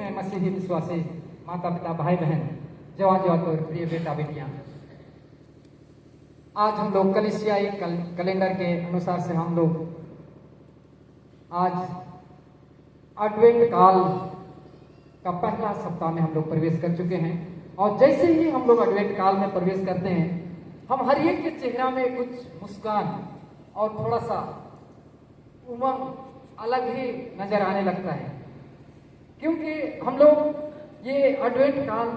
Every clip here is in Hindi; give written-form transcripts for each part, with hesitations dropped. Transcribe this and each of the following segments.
में मसीही विश्वासी माता पिता भाई बहन जवान जवान और प्रिय बेटा बेटियां, आज हम लोग कलीसियाई कैलेंडर के अनुसार से हम लोग आज एडवेंट काल का पहला सप्ताह में हम लोग प्रवेश कर चुके हैं। और जैसे ही हम लोग एडवेंट काल में प्रवेश करते हैं, हम हर एक के चेहरा में कुछ मुस्कान और थोड़ा सा उमंग अलग ही नजर आने लगता है, क्योंकि हम लोग ये एडवेंट काल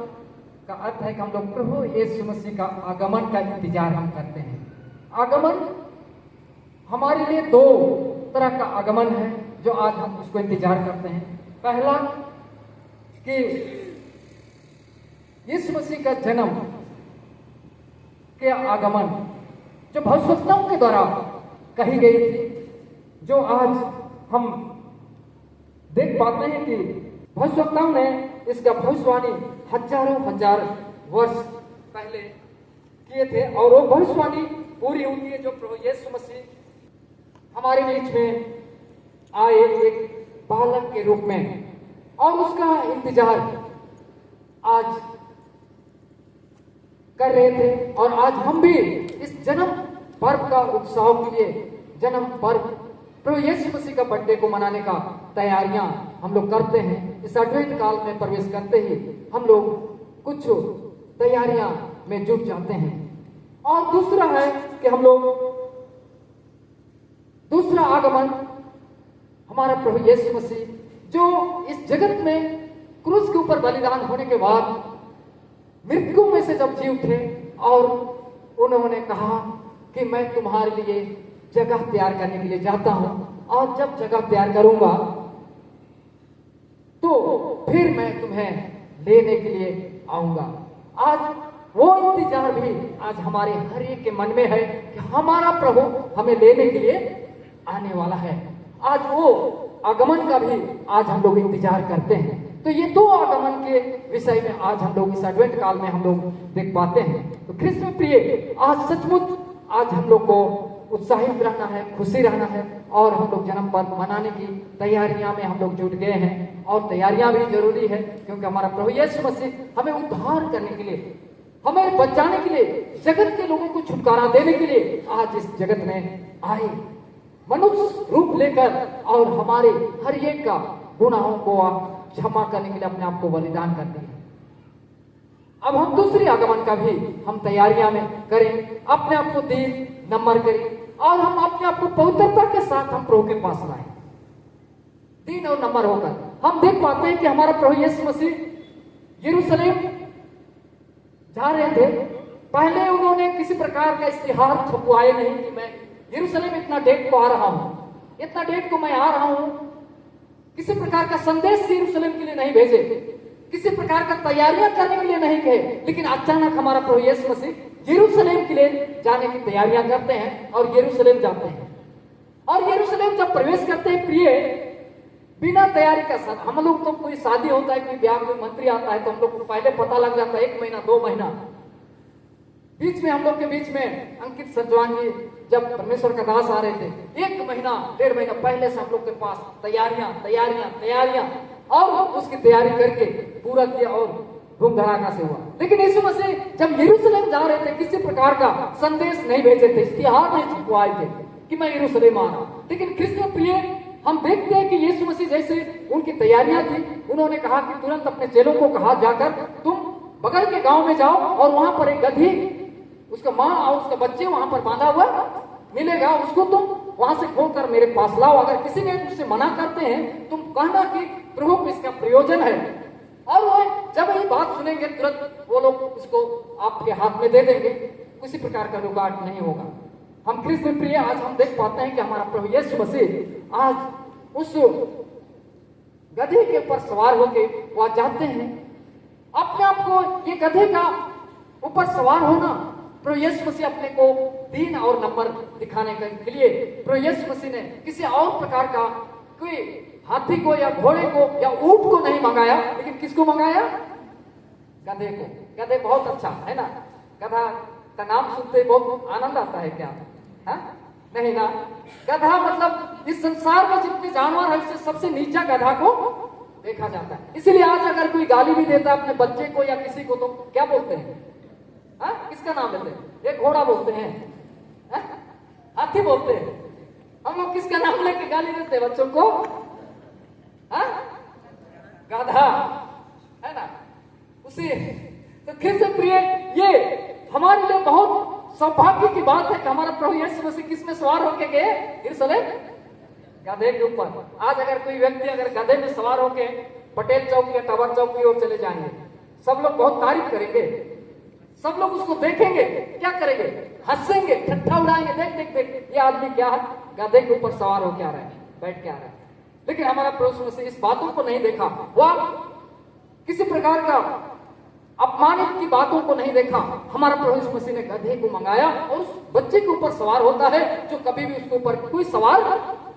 का अर्थ है कि हम लोग प्रभु यीशु मसीह का आगमन का इंतजार हम करते हैं। आगमन हमारे लिए दो तरह का आगमन है जो आज हम उसको इंतजार करते हैं। पहला कि यीशु मसीह का जन्म के आगमन जो भविष्यवक्ताओं के द्वारा कही गई थी, जो आज हम देख पाते हैं कि भविष्यवक्ताओं ने इसका भविष्यवाणी हजारों हजार वर्ष पहले किए थे और वो भविष्यवाणी पूरी होती है जो प्रभु यीशु मसीह हमारे बीच में आए एक बालक के रूप में, और उसका इंतजार आज कर रहे थे। और आज हम भी इस जन्म पर्व का उत्सव के लिए, जन्म पर्व प्रभु यीशु मसीह का बर्थडे को मनाने का तैयारियां हम लोग करते हैं। इस एडवेंट काल में प्रवेश करते ही हम लोग कुछ तैयारियां में जुट जाते हैं। और दूसरा है कि हम लोग दूसरा आगमन हमारा प्रभु यीशु मसीह जो इस जगत में क्रूस के ऊपर बलिदान होने के बाद मृत्युओं में से जब जी उठे और उन्होंने कहा कि मैं तुम्हारे लिए जगह तैयार करने के लिए जाता हूं, और जब जगह तैयार करूंगा तो फिर मैं तुम्हें लेने के लिए आऊंगा। आज वो इंतजार भी आज हमारे हर एक के मन में है कि हमारा प्रभु हमें लेने के लिए आने वाला है। आज वो आगमन का भी आज हम लोग इंतजार करते हैं। तो ये दो आगमन के विषय में आज हम लोग इस एडवेंट काल में हम लोग देख पाते हैं। तो ख्रिस्त में प्रिय, आज सचमुच आज हम लोग को उत्साहित रहना है, खुशी रहना है, और हम लोग जन्म पर्व मनाने की तैयारियां में हम लोग जुट गए हैं। और तैयारियां भी जरूरी है, क्योंकि हमारा प्रभु यीशु मसीह हमें उद्धार करने के लिए, हमें बचाने के लिए, जगत के लोगों को छुटकारा देने के लिए आज इस जगत में आए, मनुष्य रूप लेकर, और हमारे हर एक का गुनाहों को क्षमा करने के लिए अपने आप को बलिदान कर दिया। अब हम दूसरी आगमन का भी हम तैयारियां में करें, अपने आप को दीन नम्र करें, और हम अपने आप को पवित्रता के साथ हम प्रभु के पास लाएं, दीन और नम्र होकर। हम देख पाते हैं कि हमारा प्रभु यीशु मसीह यरूशलेम जा रहे थे। पहले उन्होंने किसी प्रकार का इश्तिहार छपवाए नहीं कि मैं यरूशलेम इतना डेट को आ रहा हूं, इतना डेट को मैं आ रहा हूं। किसी प्रकार का संदेश यरूशलेम के लिए नहीं भेजे, किसी प्रकार का तैयारियां करने के लिए नहीं कहे, लेकिन अचानक हमारा प्रभु यीशु मसीह यरूशलेम के लिए जाने की तैयारियां करते हैं और यरूशलेम जाते हैं। और यरूशलेम जब प्रवेश करते हैं प्रिय, बिना तैयारी का साथ, हम लोग तो कोई शादी होता है, कोई ब्याह, कोई मंत्री आता है, तो हम लोग को पहले पता लग जाता है, 1 महीना 2 महीना। बीच में हम लोग के बीच में अंकित सजवान जी जब परमेश्वर का दास आ रहे थे, 1 महीना 1.5 महीना पहले से हम लोग के पास तैयारियां और उसकी तैयारी करके पूरा किया और धूम धड़ाका से हुआ। लेकिन यीशु मसीह जब यरूशलेम जा रहे थे, किसी प्रकार का संदेश नहीं भेजे थे, इश्तिहार नहीं छपवाए थे कि मैं यरूशलेम आ रहा हूं। लेकिन ख्रिस्त प्रिय, हम देखते हैं कि यीशु मसीह जैसे उनकी तैयारियां थी, उन्होंने कहा कि तुरंत अपने चेलों को कहा, जाकर तुम बगल के गांव में जाओ और वहां पर एक गधी, उसका माँ और उसका बच्चे वहां पर बांधा हुआ मिलेगा, उसको तुम वहां से खोलकर मेरे पास लाओ। अगर किसी ने तुमसे मना करते हैं, तुम कहना कि प्रभु को इसका प्रयोजन है। और वो जब ये बात सुनेंगे, तुरंत वो लोग इसको आपके हाथ में दे देंगे, किसी प्रकार का रुकावट नहीं होगा। हम ख्रिस्त में प्रिय, आज हम देख पाते हैं कि हमारा प्रभु यीशु मसीह आज उस गधे के ऊपर सवार होके वहां जाते हैं। अपने आप को ये गधे का ऊपर सवार होना, प्रभु यीशु मसीह अपने को दीन और नम्र दिखाने के लिए प्रभु यीशु मसीह ने किसी और प्रकार का कोई हाथी को या घोड़े को या ऊंट को नहीं मंगाया, लेकिन किसको मंगाया? गधे को। गधे बहुत अच्छा है ना, गधा का नाम सुनते बहुत आनंद आता है क्या? है नहीं ना? गधा मतलब इस संसार में जितने जानवर है उससे सबसे नीचा गधा को देखा जाता है। इसलिए आज अगर कोई गाली भी देता है अपने बच्चे को या किसी को तो क्या बोलते हैं? किसका नाम लेते हैं? एक घोड़ा बोलते हैं, हाथी बोलते हैं। हम लोग किसका नाम लेके गाली देते हैं बच्चों को? गाधा, है ना? उसी तो ख्रिस्त प्रिय, ये हमारे लिए बहुत सौभाग्य की बात है कि हमारा प्रभु यीशु मसीह किस में सवार होके गए? यरूशलेम गधे के ऊपर। आज अगर कोई व्यक्ति अगर गधे में सवार होके पटेल चौक या टावर चौक की ओर चले जाएंगे, सब लोग बहुत तारीफ करेंगे, सब लोग उसको देखेंगे, क्या करेंगे? हंसेंगे, ठट्ठा उड़ाएंगे, देख देख देख ये आदमी क्या है, गधे के ऊपर सवार होके आ रहा है, बैठ के आ रहा है। लेकिन हमारा प्रभु यीशु मसीह इस बातों को नहीं देखा, वह किसी प्रकार का अपमानित की बातों को नहीं देखा। हमारा प्रभु यीशु मसीह ने गधे को मंगाया और उस बच्चे के ऊपर सवार होता है जो कभी भी उसके ऊपर कोई सवार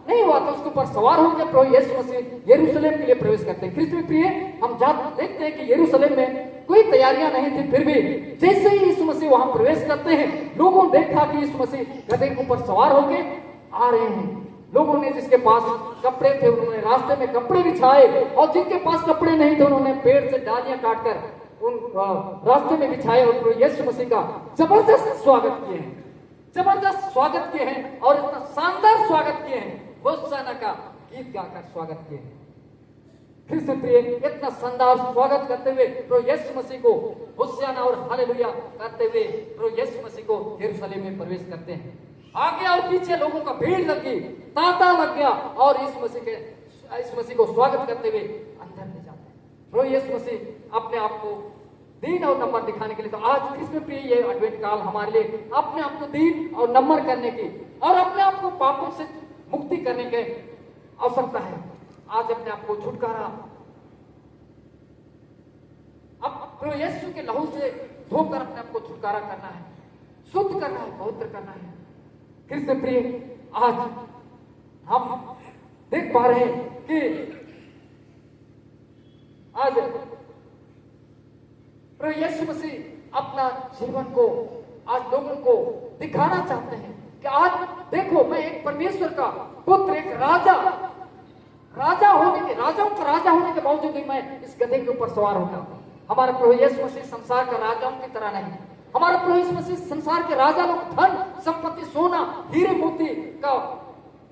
नहीं हुआ था, उसके ऊपर सवार होकर प्रभु यीशु मसीह यरूशलेम के लिए प्रवेश करते हैं। ख्रिस्त में प्रिय, हम देखते हैं कि यरूशलेम में कोई तैयारियां नहीं थी, फिर भी जैसे ही यीशु मसीह वहां प्रवेश करते हैं, लोगों ने देखा कि यीशु मसीह गधे के ऊपर सवार होकर आ रहे हैं। लोगों ने जिसके पास कपड़े थे उन्होंने रास्ते में कपड़े बिछाए, और जिनके पास कपड़े नहीं थे उन्होंने पेड़ से डालियां काटकर उन रास्ते में बिछाए और यीशु मसीह का जबरदस्त स्वागत किए हैं, जबरदस्त स्वागत किए हैं और इतना शानदार स्वागत किए हैं, होशाना का गीत गाकर स्वागत किए हैं। ख्रिस्त प्रिय, इतना शानदार स्वागत करते हुए प्रभु यीशु मसीह को होशाना और हालेलुया करते हुए प्रभु यीशु मसीह को यरूशलेम में प्रवेश करते हैं। आगे और पीछे लोगों का भीड़ लग गई, तांता लग गया और इस मसीह को स्वागत करते हुए अंदर ले जाते हैं। प्रभु यीशु मसीह अपने आप को दीन और नम्र दिखाने के लिए, तो आज ख्रिस्त प्रिय ये एडवेंट काल हमारे लिए अपने आप को दीन और नम्र करने की और अपने आप को पापों से मुक्ति करने के आवश्यकता है। आज अपने आप को छुटकारा अब प्रभु यीशु के लहू से धोकर अपने आप को छुटकारा करना है, शुद्ध करना है, पवित्र करना है। ख्रिस्त प्रिय, आज हम देख पा रहे हैं कि आज प्रभु यीशु मसीह अपना जीवन को आज लोगों को दिखाना चाहते हैं कि आज देखो, मैं एक परमेश्वर का पुत्र, एक राजा होने के, राजाओं का राजा होने के बावजूद भी मैं इस गधे के ऊपर सवार होता हूं। हमारा प्रभु यीशु मसीह संसार का राजाओं की तरह नहीं। हमारा प्रभु यीशु मसीह संसार के राजा लोग धन संपत्ति सोना हीरे मोती का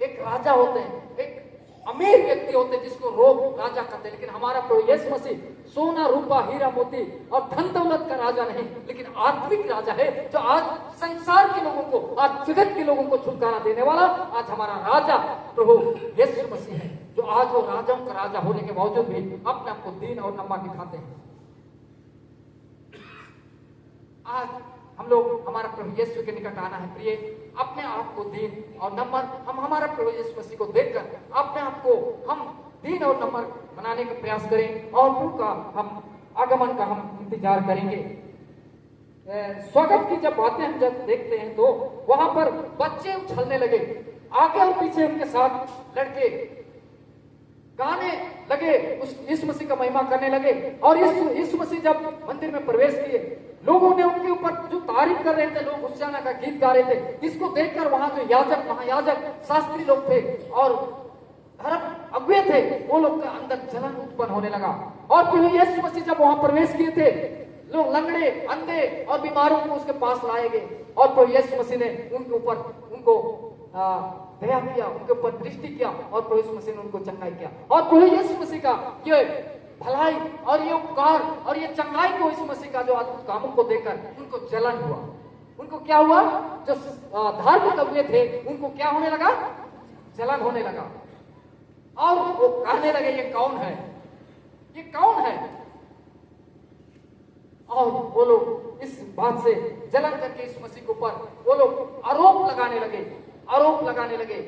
एक राजा होते हैं, एक अमीर व्यक्ति होते हैं जिसको रोग राजा कहते हैं। लेकिन हमारा प्रभु यीशु मसीह सोना रूपा हीरा मोती और धन दौलत का राजा नहीं, लेकिन आत्मिक राजा है, जो आज संसार के लोगों को, आज जगत के लोगों को छुटकारा देने वाला आज हमारा राजा प्रभु यीशु मसीह है, जो आज वो राजाओं का राजा होने के बावजूद भी अपने आप को दीन और नम्र दिखाते हैं। आज हम लोग हमारा प्रभु यीशु के निकट आना है प्रिय, अपने आप को दीन और नम्र, हम हमारा प्रभु यीशु मसीह को देखकर अपने आप को हम दीन और नम्र बनाने का प्रयास करें और प्रभु का हम आगमन का हम इंतजार करेंगे। स्वागत की जब बातें हम जब देखते हैं तो वहां पर बच्चे उछलने लगे, आगे और पीछे उनके साथ लड़के गाने लगे, उस यीशु मसीह का महिमा करने लगे। और यीशु मसीह जब मंदिर में प्रवेश किए, लोगों ने उनके ऊपर जो तारीफ कर रहे थे, लोग होशाना का गीत गा रहे थे, इसको देखकर वहां जो याजक महायाजक शास्त्री लोग थे और धर्म अगुवे थे, वो लोग के अंदर जलन उत्पन्न होने लगा। और प्रभु यीशु मसीह जब वहां प्रवेश किए थे, लोग लंगड़े अंधे और बीमारों को उसके पास लाए गए और प्रभु यीशु मसीह ने उनके ऊपर उनको दया किया, उनके ऊपर दृष्टि किया और प्रभु यीशु मसीह ने उनको चंगाई किया। और प्रभु यीशु मसीह का ये भलाई और ये उपकार और ये चंगाई को यीशु मसीह का जो अद्भुत कामों को देखकर उनको जलन हुआ। उनको क्या हुआ? जो धार्मिक अगुवे थे उनको क्या होने लगा? जलन होने लगा और वो कहने लगे ये कौन है, ये कौन है। और वो लोग इस बात से जलन करके इस मसीह के ऊपर वो लोग आरोप लगाने लगे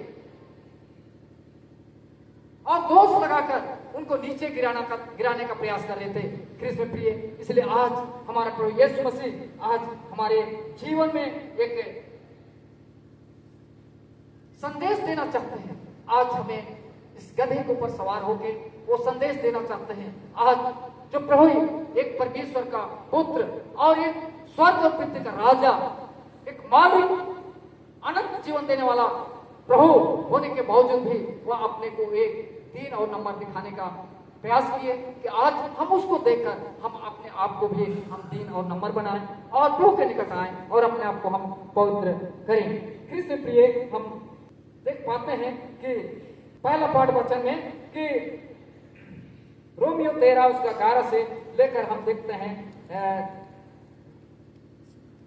और दोष लगाकर उनको नीचे गिराने का प्रयास कर रहे थे। ख्रिस्त में प्रिय, इसलिए आज हमारा प्रभु यीशु मसीह आज हमारे जीवन में एक संदेश देना चाहते हैं। आज हमें इस गधे के ऊपर सवार होकर वो संदेश देना चाहते हैं। आज जो प्रभु एक परमेश्वर का पुत्र और एक स्वर्ग और पृथ्वी का राजा, एक मालिक, अनंत जीवन देने वाला प्रभु होने के बावजूद भी वह अपने को एक दीन और नम्र दिखाने का प्रयास किए कि आज हम उसको देखकर हम अपने आप को भी हम दीन और नम्र बनाएं और प्रभु के निकट आएं और अपने आप को हम पवित्र करें। कृष्ण प्रिय, हम देख पाते हैं कि पहला पाठ वचन में कि रोमियो 13 उसका 11 से लेकर हम देखते हैं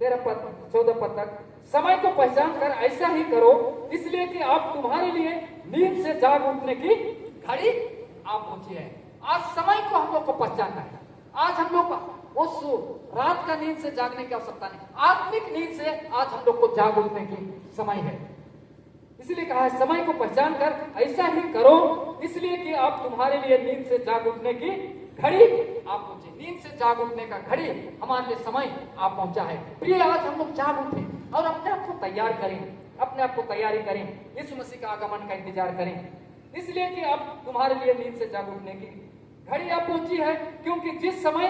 13 पद 14 पद तक। समय को पहचान कर ऐसा ही करो, इसलिए कि आप तुम्हारे लिए नींद से जाग उठने की घड़ी आप पहुंची है। आज समय को हम लोग को पहचानना है। आज हम लोग उस रात का नींद से जागने की आवश्यकता नहीं, आत्मिक नींद से आज हम लोग को जाग उठने की समय है। इसलिए कहा है समय को पहचान कर ऐसा ही करो, इसलिए कि आप तुम्हारे लिए नींद से जाग उठने की घड़ी आप पहुंचे। नींद से जाग उठने का घड़ी हमारे लिए समय आप पहुंचा है। प्रिय, आज हम लोग जाग उठे और अपने आप को तैयार करें, अपने आप को तैयारी करें, यीशु मसीह का आगमन का इंतजार करें। इसलिए कि अब तुम्हारे लिए नींद से जाग उठने की घड़ी आप पहुंची है, क्योंकि जिस समय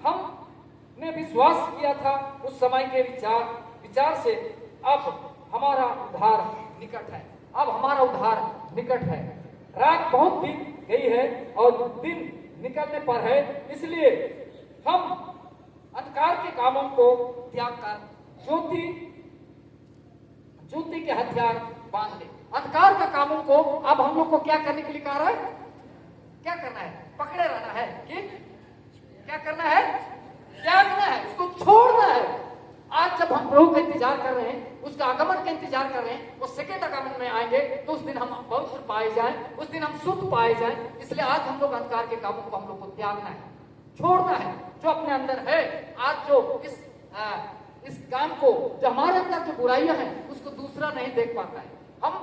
हमने विश्वास किया था उस समय के विचार से अब हमारा उद्धार निकट है। अब हमारा उद्धार निकट है। रात बहुत बीत गई है और दिन निकलने पर है, इसलिए हम अंधकार के कामों को त्याग कर ज्योति के हथियार बांध ले। अंधकार के कामों को अब हम लोग को क्या करने के लिए कहा है? क्या करना है? पकड़े रहना है कि क्या करना है? त्यागना है, उसको छोड़ना है। आज जब हम प्रभु का इंतजार कर रहे हैं, उसका आगमन का इंतजार कर रहे हैं, वो सेकेंड आगमन में आएंगे तो उस दिन हम पवित्र पाए जाएं, उस दिन हम शुद्ध पाए जाएं। इसलिए आज हम लोग अंधकार के कामों को हम लोग को त्यागना है, छोड़ना है। जो अपने अंदर है, आज जो इस काम को, जो हमारे अंदर जो बुराइयां हैं, उसको दूसरा नहीं देख पाता है। हम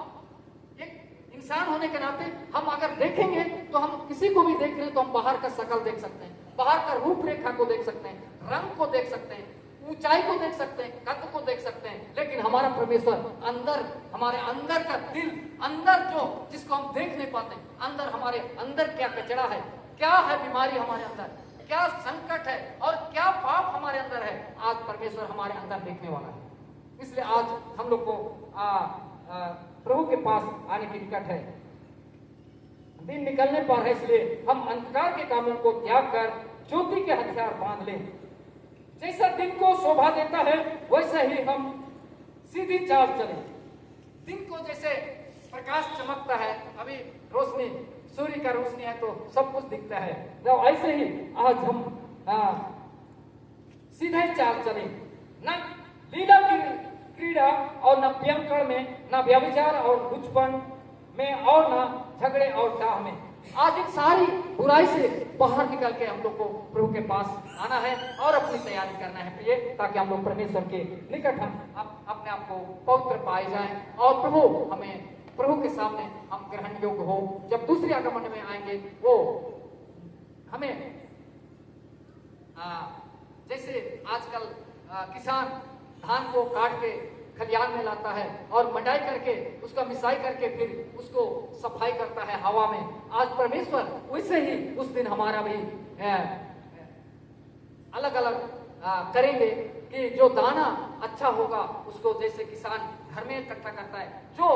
एक इंसान होने के नाते हम अगर देखेंगे तो हम किसी को भी देख रहे हैं तो हम बाहर का शकल देख सकते हैं, बाहर का रूपरेखा को देख सकते हैं, रंग को देख सकते हैं, ऊंचाई को देख सकते हैं, कद को देख सकते हैं। लेकिन हमारा परमेश्वर अंदर, हमारे अंदर का दिल, अंदर जो जिसको हम देख नहीं पाते, अंदर हमारे अंदर क्या कचरा है, क्या है बीमारी हमारे अंदर, क्या संकट है और क्या पाप हमारे अंदर है, आज परमेश्वर हमारे अंदर देखने वाला है। इसलिए आज हम लोग को प्रभु के पास आने की निकट है, दिन निकलने पर है। इसलिए हम अंधकार के कामों को त्याग कर ज्योति के हथियार बांध लें। जैसा दिन को शोभा देता है वैसे ही हम सीधी चाल चले। दिन को जैसे प्रकाश चमकता है, अभी रोशनी, सूर्य का रोशनी है तो सब कुछ दिखता है, तो ऐसे ही आज हम सीधे चाल चले। न लीला क्रीड़ा और न प्रियंकड़ में, न व्यभिचार और लुचपन में और न झगड़े और डाह में। आज एक सारी बुराई से बाहर निकल के हम लोग को प्रभु के पास आना है और अपनी तैयारी करना है प्रिय, ताकि हम लोग परमेश्वर के निकट हम अपने आप को पवित्र पाए जाएं और प्रभु के सामने हम ग्रहण योग्य हो। जब दूसरे आगमन में आएंगे वो हमें जैसे आजकल किसान धान को काट के खलिहान में लाता है और मंडाई करके उसका मिसाई करके फिर उसको सफाई करता है हवा में, आज परमेश्वर वैसे ही उस दिन हमारा भी अलग अलग करेंगे कि जो दाना अच्छा होगा उसको जैसे किसान घर में इकट्ठा करता है, जो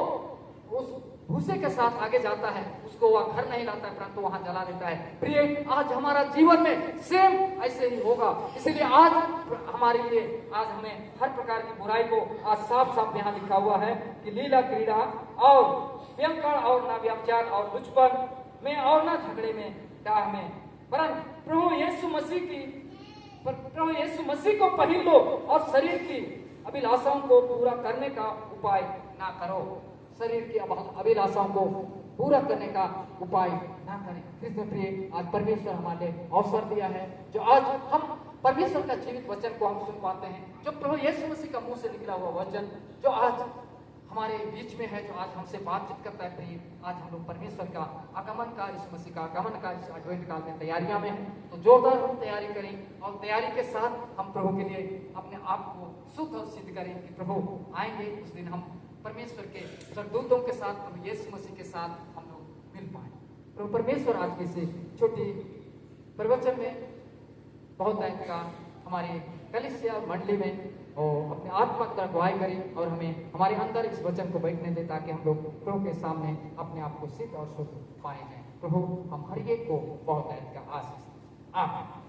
उस भूसे के साथ आगे जाता है उसको वह घर नहीं लाता है परंतु वहां जला देता है। प्रिय, आज हमारा जीवन में सेम ऐसे ही होगा। इसलिए आज हमारे लिए, आज हमें हर प्रकार की बुराई को आज साफ साफ यहाँ लिखा हुआ है कि लीला क्रीड़ा और प्रियंकड़ और ना व्यभिचार और लुचपन में और ना झगड़े में, डाह में, परंतु प्रभु यीशु मसीह को पहन लो और शरीर की अभिलाषाओं को पूरा करने का उपाय ना करो। शरीर की अभिलाषाओं को पूरा करने का उपाय ना करें। कृष्ण प्रिय, आज परमेश्वर हमारे अवसर दिया है, जो आज हम परमेश्वर का जीवित वचन को हम सुन पाते हैं, जो प्रभु यीशु मसीह का मुंह से निकला हुआ वचन जो आज हमारे बीच में है, जो आज हमसे बातचीत करता है। प्रिय, आज हम लोग परमेश्वर का आगमन का, यीशु मसीह का आगमन का इस एडवेंट काल में तैयारियां में हैं, तो जोरदार हम तैयारी करें और तैयारी के साथ हम प्रभु के लिए अपने आप को शुद्ध और सिद्ध करें कि प्रभु आएंगे उस दिन हम परमेश्वर के स्वर्गदूतों के साथ, प्रभु यीशु मसीह के साथ हम लोग मिल पाए। प्रभु परमेश्वर आज की इस छोटी प्रवचन में बहुत का हमारे कलीसिया और मंडली में और अपने आत्मा की तरफ अगुवाई करें और हमें हमारे अंदर इस वचन को बैठने दे, ताकि हम लोग प्रभु के सामने अपने आप को सिद्ध और शुद्ध पाए जाएं। प्रभु हम हर एक को बहुत का आशीष। आमीन।